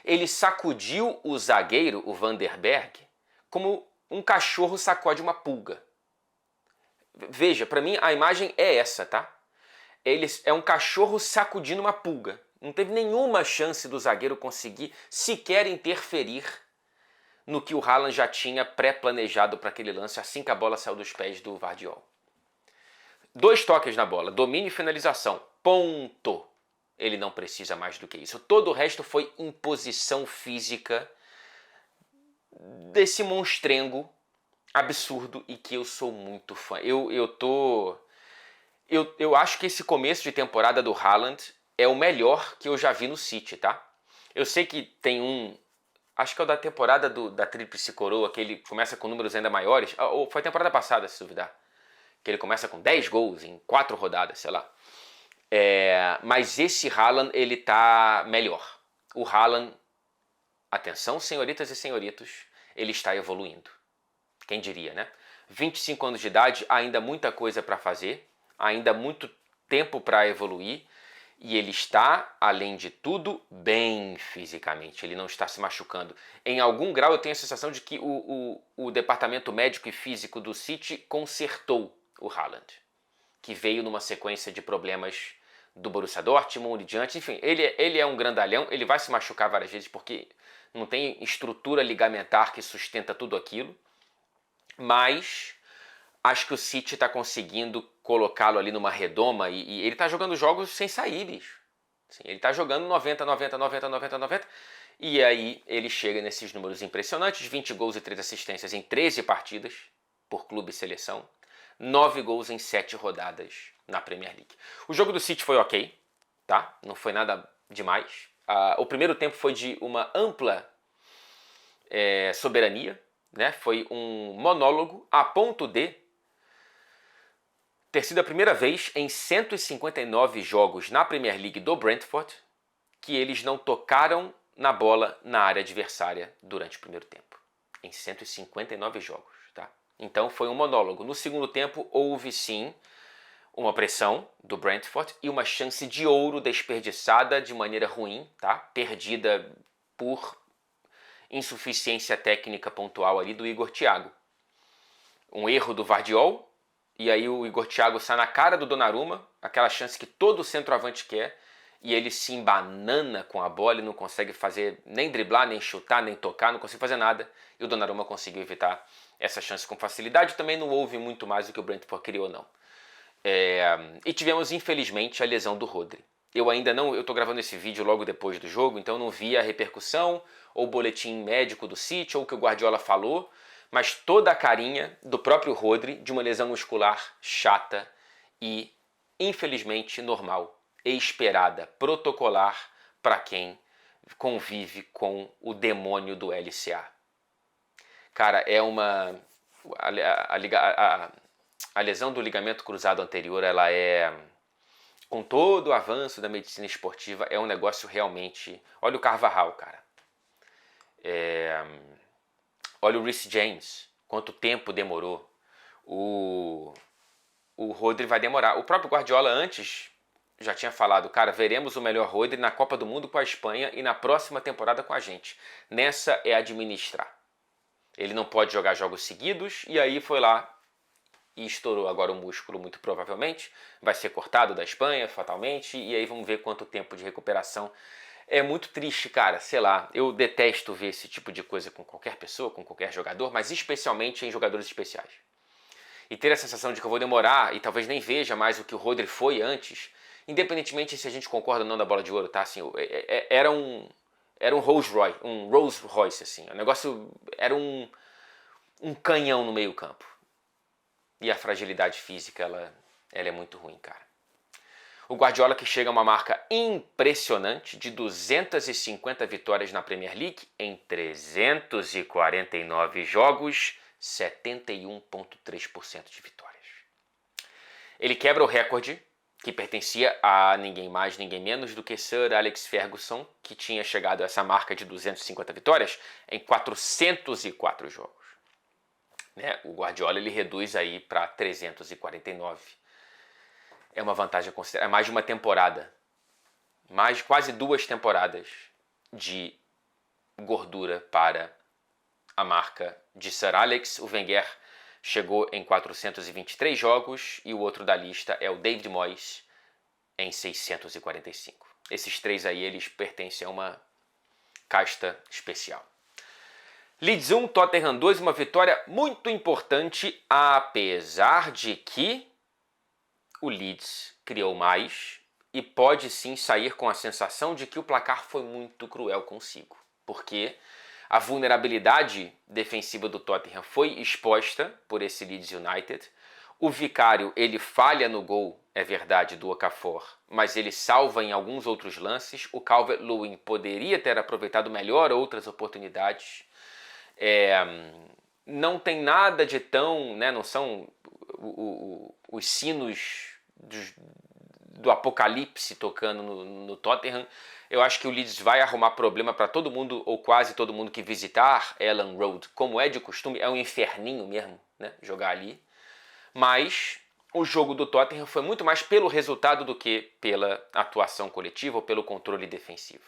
S1: Ele sacudiu o zagueiro, o Van der Berg, como um cachorro sacode uma pulga. Veja, pra mim a imagem é essa, tá? É um cachorro sacudindo uma pulga. Não teve nenhuma chance do zagueiro conseguir sequer interferir no que o Haaland já tinha pré-planejado para aquele lance assim que a bola saiu dos pés do Vardiol. 2 toques na bola, domínio e finalização. Ponto. Ele não precisa mais do que isso. Todo o resto foi imposição física desse monstrengo absurdo e que eu sou muito fã. Eu acho que esse começo de temporada do Haaland é o melhor que eu já vi no City, tá? Eu sei que tem acho que é o da temporada da Tríplice Coroa, que ele começa com números ainda maiores. Ou foi a temporada passada, se duvidar. Que ele começa com 10 gols em 4 rodadas, sei lá. Mas esse Haaland, ele tá melhor. O Haaland, atenção senhoritas e senhoritos, ele está evoluindo. Quem diria, né? 25 anos de idade, ainda muita coisa para fazer, ainda muito tempo para evoluir. E ele está, além de tudo, bem fisicamente. Ele não está se machucando. Em algum grau eu tenho a sensação de que o departamento médico e físico do City consertou o Haaland, que veio numa sequência de problemas do Borussia Dortmund e diante. Enfim, ele é um grandalhão, ele vai se machucar várias vezes porque não tem estrutura ligamentar que sustenta tudo aquilo. Mas acho que o City está conseguindo colocá-lo ali numa redoma e ele está jogando jogos sem sair, bicho. Assim, ele está jogando 90, 90, 90, 90, 90 e aí ele chega nesses números impressionantes, 20 gols e 3 assistências em 13 partidas por clube e seleção, 9 gols em 7 rodadas na Premier League. O jogo do City foi ok, tá? Não foi nada demais. O primeiro tempo foi de uma ampla soberania, né? Foi um monólogo a ponto de ter sido a primeira vez em 159 jogos na Premier League do Brentford que eles não tocaram na bola na área adversária durante o primeiro tempo. Em 159 jogos, tá? Então foi um monólogo. No segundo tempo houve sim uma pressão do Brentford e uma chance de ouro desperdiçada de maneira ruim, tá? Perdida por insuficiência técnica pontual ali do Igor Thiago. Um erro do Vardiol, e aí o Igor Thiago sai na cara do Donnarumma, aquela chance que todo centroavante quer, e ele se embanana com a bola e não consegue fazer nem driblar, nem chutar, nem tocar, não consegue fazer nada, e o Donnarumma conseguiu evitar essa chance com facilidade. Também não houve muito mais do que o Brentford criou, não. E tivemos, infelizmente, a lesão do Rodri. Eu estou gravando esse vídeo logo depois do jogo, então não vi a repercussão, ou o boletim médico do City, ou o que o Guardiola falou, mas toda a carinha do próprio Rodri de uma lesão muscular chata e, infelizmente, normal e esperada, protocolar para quem convive com o demônio do LCA. Cara, a lesão do ligamento cruzado anterior, ela com todo o avanço da medicina esportiva, é um negócio realmente... Olha o Carvajal, cara. Olha o Reece James, quanto tempo demorou. O Rodri vai demorar. O próprio Guardiola antes já tinha falado, cara, veremos o melhor Rodri na Copa do Mundo com a Espanha e na próxima temporada com a gente. Nessa é administrar. Ele não pode jogar jogos seguidos e aí foi lá e estourou agora o músculo muito provavelmente. Vai ser cortado da Espanha fatalmente e aí vamos ver quanto tempo de recuperação. É muito triste, cara, sei lá, eu detesto ver esse tipo de coisa com qualquer pessoa, com qualquer jogador, mas especialmente em jogadores especiais. E ter a sensação de que eu vou demorar e talvez nem veja mais o que o Rodri foi antes, independentemente se a gente concorda ou não da bola de ouro, tá? Assim, era um Rolls Royce, assim. O negócio era um canhão no meio campo. E a fragilidade física, ela é muito ruim, cara. O Guardiola que chega a uma marca impressionante de 250 vitórias na Premier League em 349 jogos, 71,3% de vitórias. Ele quebra o recorde que pertencia a ninguém mais, ninguém menos do que Sir Alex Ferguson, que tinha chegado a essa marca de 250 vitórias em 404 jogos. O Guardiola ele reduz aí para 349. É uma vantagem considerável, é mais de uma temporada, mais de quase 2 temporadas de gordura para a marca de Sir Alex. O Wenger chegou em 423 jogos e o outro da lista é o David Moyes em 645. Esses três aí, eles pertencem a uma casta especial. Leeds 1, Tottenham 2, uma vitória muito importante, apesar de que o Leeds criou mais e pode sim sair com a sensação de que o placar foi muito cruel consigo, porque a vulnerabilidade defensiva do Tottenham foi exposta por esse Leeds United. O Vicário, ele falha no gol, é verdade, do Okafor, mas ele salva em alguns outros lances. O Calvert-Lewin poderia ter aproveitado melhor outras oportunidades. Não tem nada de tão, né, não são os sinos do apocalipse tocando no Tottenham. Eu acho que o Leeds vai arrumar problema para todo mundo, ou quase todo mundo que visitar Elland Road, como é de costume, é um inferninho mesmo, né, jogar ali. Mas o jogo do Tottenham foi muito mais pelo resultado do que pela atuação coletiva ou pelo controle defensivo.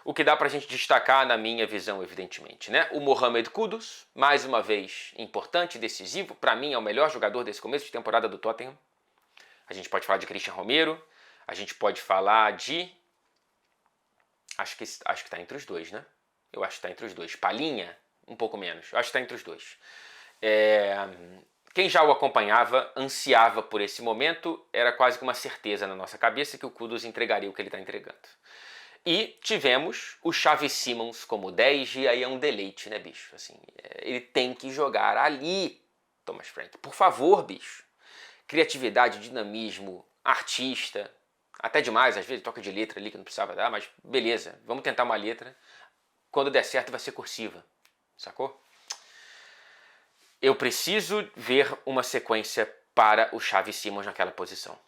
S1: O que dá pra gente destacar na minha visão, evidentemente, né? O Mohamed Kudus, mais uma vez importante, decisivo, para mim é o melhor jogador desse começo de temporada do Tottenham. A gente pode falar de Christian Romero, a gente pode falar de... Acho que tá entre os dois, né? Eu acho que tá entre os dois. Palhinha, um pouco menos. Eu acho que tá entre os dois. Quem já o acompanhava, ansiava por esse momento, era quase que uma certeza na nossa cabeça que o Kudus entregaria o que ele está entregando. E tivemos o Xavi Simons como 10, e aí é um deleite, né, bicho? Assim, ele tem que jogar ali, Thomas Frank. Por favor, bicho. Criatividade, dinamismo, artista, até demais, às vezes toca de letra ali que não precisava dar, mas beleza, vamos tentar uma letra. Quando der certo vai ser cursiva, sacou? Eu preciso ver uma sequência para o Xavi Simons naquela posição.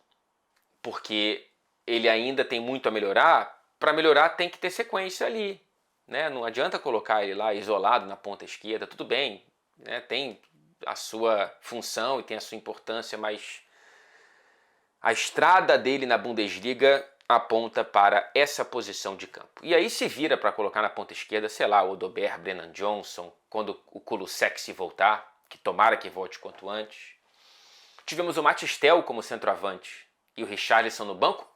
S1: Porque ele ainda tem muito a melhorar. Para melhorar tem que ter sequência ali. Né? Não adianta colocar ele lá isolado na ponta esquerda. Tudo bem, né? Tem a sua função e tem a sua importância, mas a estrada dele na Bundesliga aponta para essa posição de campo. E aí se vira para colocar na ponta esquerda, sei lá, o Odobert, Brennan Johnson, quando o Kulusevski voltar, que tomara que volte quanto antes. Tivemos o Matistel como centroavante e o Richarlison no banco,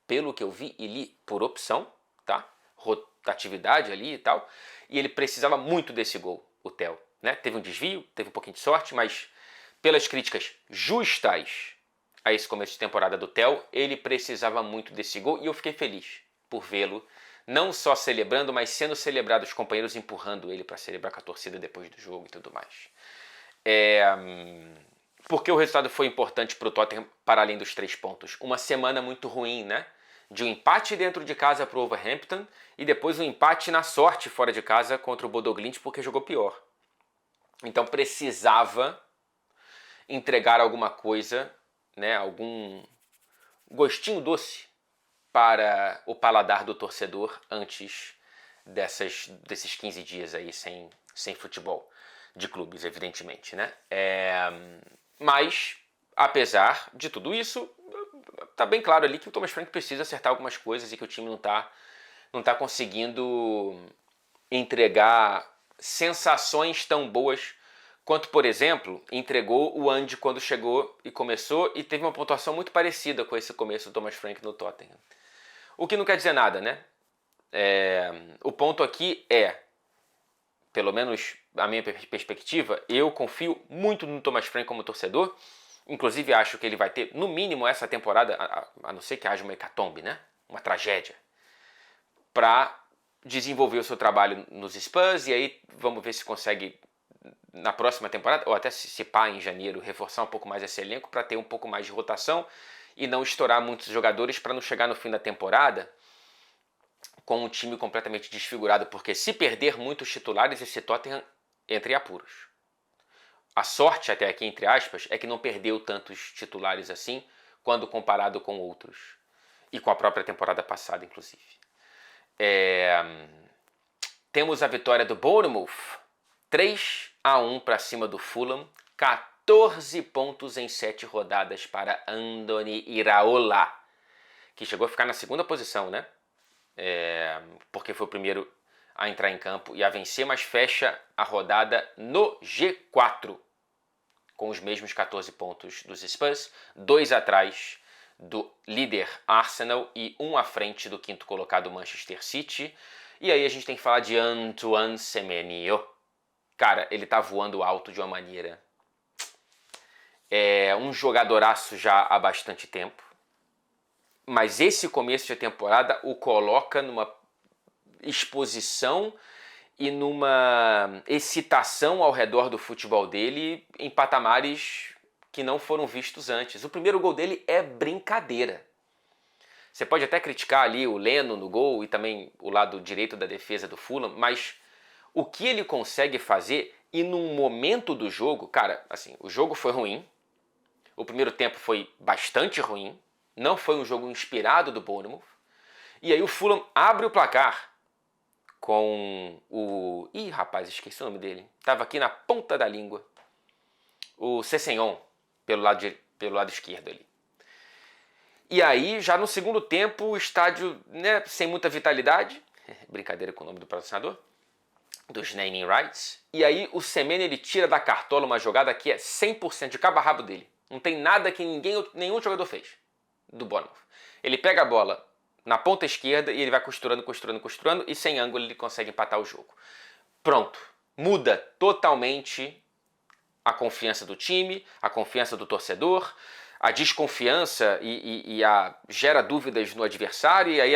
S1: pelo que eu vi e li, por opção, tá? Rotatividade ali e tal. E ele precisava muito desse gol, o Theo. Né? Teve um desvio, teve um pouquinho de sorte, mas pelas críticas justas a esse começo de temporada do Theo, ele precisava muito desse gol e eu fiquei feliz por vê-lo, não só celebrando, mas sendo celebrado, os companheiros empurrando ele para celebrar com a torcida depois do jogo e tudo mais. Porque o resultado foi importante para o Tottenham, para além dos 3 pontos. Uma semana muito ruim, né? De um empate dentro de casa para o Wolverhampton e depois um empate na sorte fora de casa contra o Bodo Glimt porque jogou pior. Então precisava entregar alguma coisa, né? Algum gostinho doce para o paladar do torcedor antes desses 15 dias aí sem futebol de clubes, evidentemente, né? Mas, apesar de tudo isso, tá bem claro ali que o Thomas Frank precisa acertar algumas coisas e que o time não tá conseguindo entregar sensações tão boas quanto, por exemplo, entregou o Andy quando chegou e começou e teve uma pontuação muito parecida com esse começo do Thomas Frank no Tottenham. O que não quer dizer nada, né? O ponto aqui é, pelo menos a minha perspectiva, eu confio muito no Thomas Frank como torcedor. Inclusive acho que ele vai ter, no mínimo, essa temporada, a não ser que haja uma hecatombe, né? Uma tragédia, para desenvolver o seu trabalho nos Spurs. E aí vamos ver se consegue, na próxima temporada, ou até se pá em janeiro, reforçar um pouco mais esse elenco para ter um pouco mais de rotação e não estourar muitos jogadores para não chegar no fim da temporada com um time completamente desfigurado, porque se perder muitos titulares, esse Tottenham entra em apuros. A sorte até aqui, entre aspas, é que não perdeu tantos titulares assim, quando comparado com outros. E com a própria temporada passada, inclusive. Temos a vitória do Bournemouth, 3-1 para cima do Fulham, 14 pontos em 7 rodadas para Andoni Iraola, que chegou a ficar na segunda posição, né? Porque foi o primeiro a entrar em campo e a vencer, mas fecha a rodada no G4 com os mesmos 14 pontos dos Spurs, 2 atrás do líder Arsenal e 1 à frente do quinto colocado Manchester City. E aí a gente tem que falar de Antoine Semenyo. Cara, ele tá voando alto de uma maneira. É um jogadoraço já há bastante tempo. Mas esse começo de temporada o coloca numa exposição e numa excitação ao redor do futebol dele em patamares que não foram vistos antes. O primeiro gol dele é brincadeira. Você pode até criticar ali o Leno no gol e também o lado direito da defesa do Fulham, mas o que ele consegue fazer e num momento do jogo, cara, assim, o jogo foi ruim, o primeiro tempo foi bastante ruim, não foi um jogo inspirado do Bournemouth, e aí o Fulham abre o placar com o... Ih, rapaz, esqueci o nome dele. Tava aqui na ponta da língua. O Sessegnon, pelo lado esquerdo ali. E aí, já no segundo tempo, o estádio, né, sem muita vitalidade. Brincadeira com o nome do patrocinador. Dos naming rights. E aí, o Semenyo, ele tira da cartola uma jogada que é 100% de cabo a rabo dele. Não tem nada que nenhum jogador fez do Bournemouth. Ele pega a bola na ponta esquerda e ele vai costurando, e sem ângulo ele consegue empatar o jogo. Pronto. Muda totalmente a confiança do time, a confiança do torcedor, a desconfiança gera dúvidas no adversário, e aí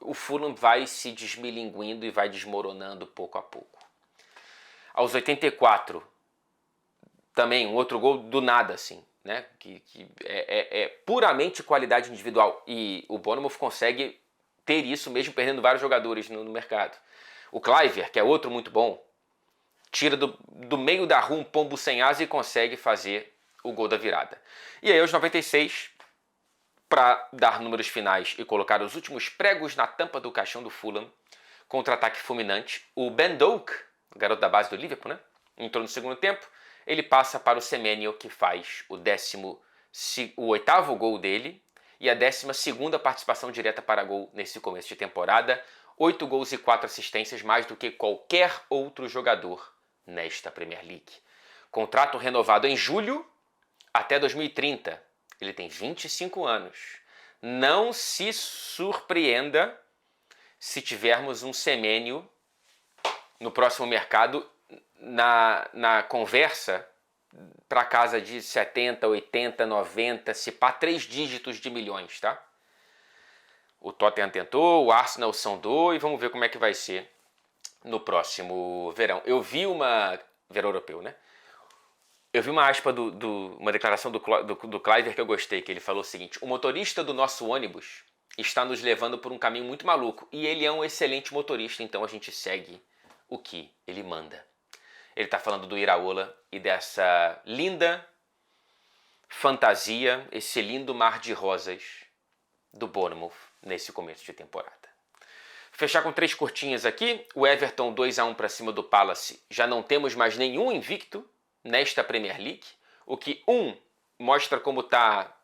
S1: o Fulham vai se desmilinguindo e vai desmoronando pouco a pouco. Aos 84, também um outro gol do nada, assim, né? Que é puramente qualidade individual. E o Bournemouth consegue ter isso mesmo perdendo vários jogadores no mercado. O Cliver, que é outro muito bom, tira do meio da rua um pombo sem asa e consegue fazer o gol da virada. E aí aos 96, para dar números finais e colocar os últimos pregos na tampa do caixão do Fulham, contra-ataque fulminante, o Ben Doak, garoto da base do Liverpool, né? Entrou no segundo tempo, ele passa para o Semenyo, que faz o 8º gol dele e a 12ª participação direta para gol nesse começo de temporada. 8 gols e 4 assistências, mais do que qualquer outro jogador nesta Premier League. Contrato renovado em julho até 2030. Ele tem 25 anos. Não se surpreenda se tivermos um Semenyo no próximo mercado na conversa para casa de 70, 80, 90, se pá 3 dígitos de milhões, tá? O Tottenham tentou, o Arsenal sondou e vamos ver como é que vai ser no próximo verão. Eu vi verão europeu, né? Eu vi uma aspa uma declaração do Cliver que eu gostei, que ele falou o seguinte: o motorista do nosso ônibus está nos levando por um caminho muito maluco e ele é um excelente motorista, então a gente segue o que ele manda. Ele está falando do Iraola e dessa linda fantasia, esse lindo mar de rosas do Bournemouth nesse começo de temporada. Fechar com 3 curtinhas aqui. O Everton 2-1 para cima do Palace. Já não temos mais nenhum invicto nesta Premier League. O que, mostra como tá.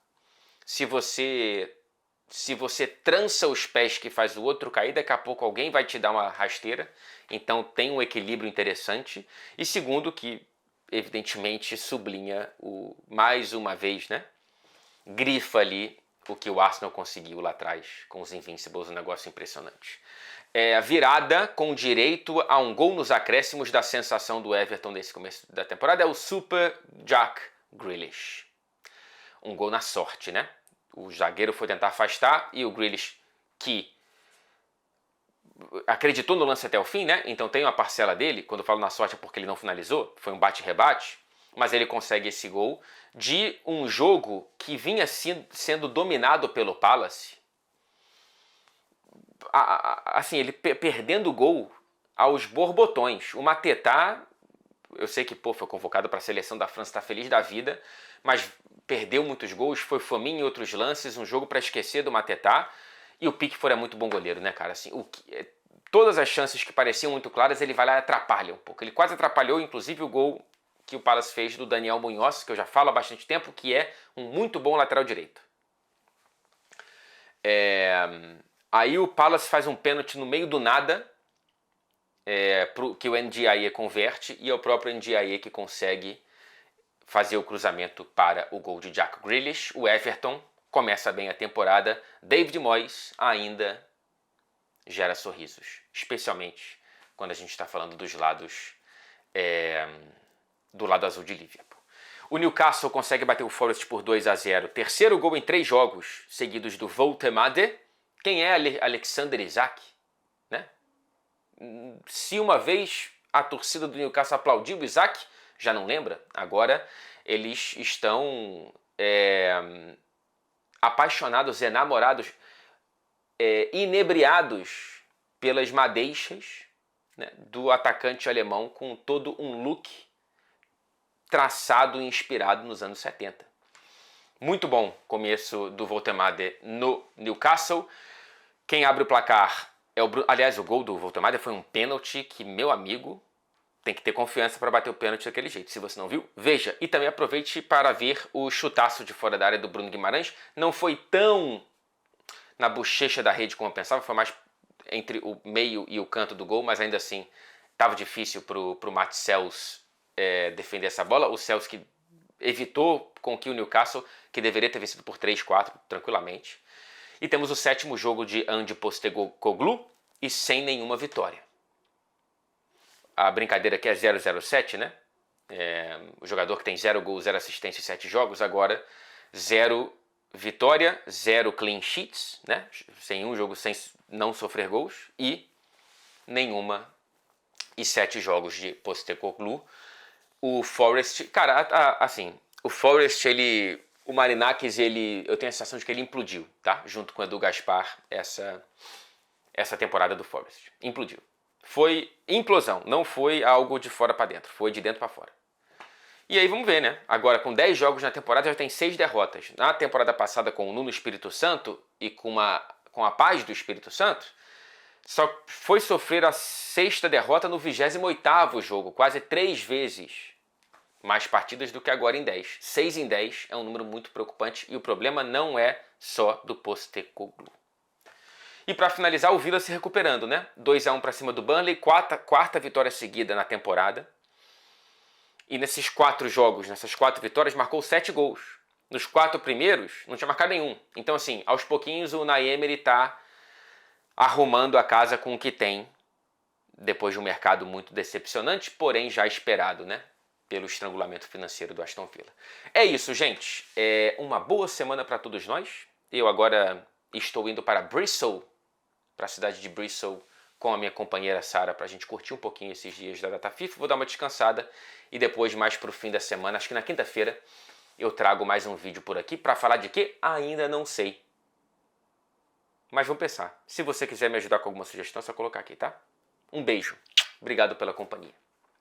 S1: Se você trança os pés que faz o outro cair, daqui a pouco alguém vai te dar uma rasteira. Então tem um equilíbrio interessante. E segundo, que evidentemente sublinha mais uma vez, né? Grifa ali o que o Arsenal conseguiu lá atrás com os Invincibles, um negócio impressionante. A virada com direito a um gol nos acréscimos da sensação do Everton nesse começo da temporada é o Super Jack Grealish. Um gol na sorte, né? O zagueiro foi tentar afastar e o Grealish, que acreditou no lance até o fim, né? Então tem uma parcela dele, quando eu falo na sorte é porque ele não finalizou, foi um bate-rebate, mas ele consegue esse gol de um jogo que vinha sendo dominado pelo Palace. Assim, ele perdendo o gol aos borbotões. O Mateta, eu sei que foi convocado para a seleção da França, está feliz da vida, mas perdeu muitos gols, foi fominha em outros lances, um jogo para esquecer do Mateta. E o Pickford é muito bom goleiro, né, cara? Assim, todas as chances que pareciam muito claras, ele vai lá e atrapalha um pouco. Ele quase atrapalhou, inclusive, o gol que o Palace fez do Daniel Muñoz, que eu já falo há bastante tempo, que é um muito bom lateral direito. Aí o Palace faz um pênalti no meio do nada, que o Ndiaye converte, e é o próprio Ndiaye que consegue fazer o cruzamento para o gol de Jack Grealish. O Everton começa bem a temporada. David Moyes ainda gera sorrisos, especialmente quando a gente está falando dos lados do lado azul de Liverpool. O Newcastle consegue bater o Forest por 2-0. Terceiro gol em 3 jogos seguidos do Voltemade. Quem é Alexander Isak? Né? Se uma vez a torcida do Newcastle aplaudiu o Isak, já não lembra? Agora eles estão apaixonados, enamorados, inebriados pelas madeixas, né, do atacante alemão, com todo um look traçado e inspirado nos anos 70. Muito bom começo do Woltemade no Newcastle. Quem abre o placar é o Bruno. Aliás, o gol do Woltemade foi um pênalti que, meu amigo, tem que ter confiança para bater o pênalti daquele jeito. Se você não viu, veja. E também aproveite para ver o chutaço de fora da área do Bruno Guimarães. Não foi tão na bochecha da rede como eu pensava, foi mais entre o meio e o canto do gol, mas ainda assim estava difícil para o Matt Sells defender essa bola. O Sells que evitou com que o Newcastle, que deveria ter vencido por 3-4 tranquilamente. E temos o 7º jogo de Ange Postecoglou e sem nenhuma vitória. A brincadeira aqui é 0-0-7, né? O jogador que tem 0 gols, 0 assistência e 7 jogos, agora 0 vitória, 0 clean sheets, né? Sem um jogo sem não sofrer gols, e nenhuma e 7 jogos de Postecoglou. O Forest, cara, assim, o Forest, o Marinakis, eu tenho a sensação de que ele implodiu, tá? Junto com o Edu Gaspar, essa temporada do Forest. Implodiu. Foi implosão, não foi algo de fora para dentro, foi de dentro para fora. E aí vamos ver, né? Agora, com 10 jogos na temporada, já tem 6 derrotas. Na temporada passada, com o Nuno Espírito Santo e com a paz do Espírito Santo, só foi sofrer a 6ª derrota no 28º jogo, quase 3 vezes mais partidas do que agora em 10. 6 em 10 é um número muito preocupante e o problema não é só do Postecoglou. E para finalizar, o Villa se recuperando, né? 2-1 para cima do Burnley, quarta vitória seguida na temporada. E nesses 4 jogos, nessas 4 vitórias, marcou 7 gols. Nos 4 primeiros, não tinha marcado nenhum. Então, assim, aos pouquinhos o Unai Emery está arrumando a casa com o que tem, depois de um mercado muito decepcionante, porém já esperado, né? Pelo estrangulamento financeiro do Aston Villa. É isso, gente. Uma boa semana para todos nós. Eu agora estou indo para Bristol, para a cidade de Bristol, com a minha companheira Sara, para a gente curtir um pouquinho esses dias da data FIFA. Vou dar uma descansada e depois, mais para o fim da semana, acho que na quinta-feira, eu trago mais um vídeo por aqui para falar de quê? Ainda não sei. Mas vamos pensar. Se você quiser me ajudar com alguma sugestão, é só colocar aqui, tá? Um beijo. Obrigado pela companhia.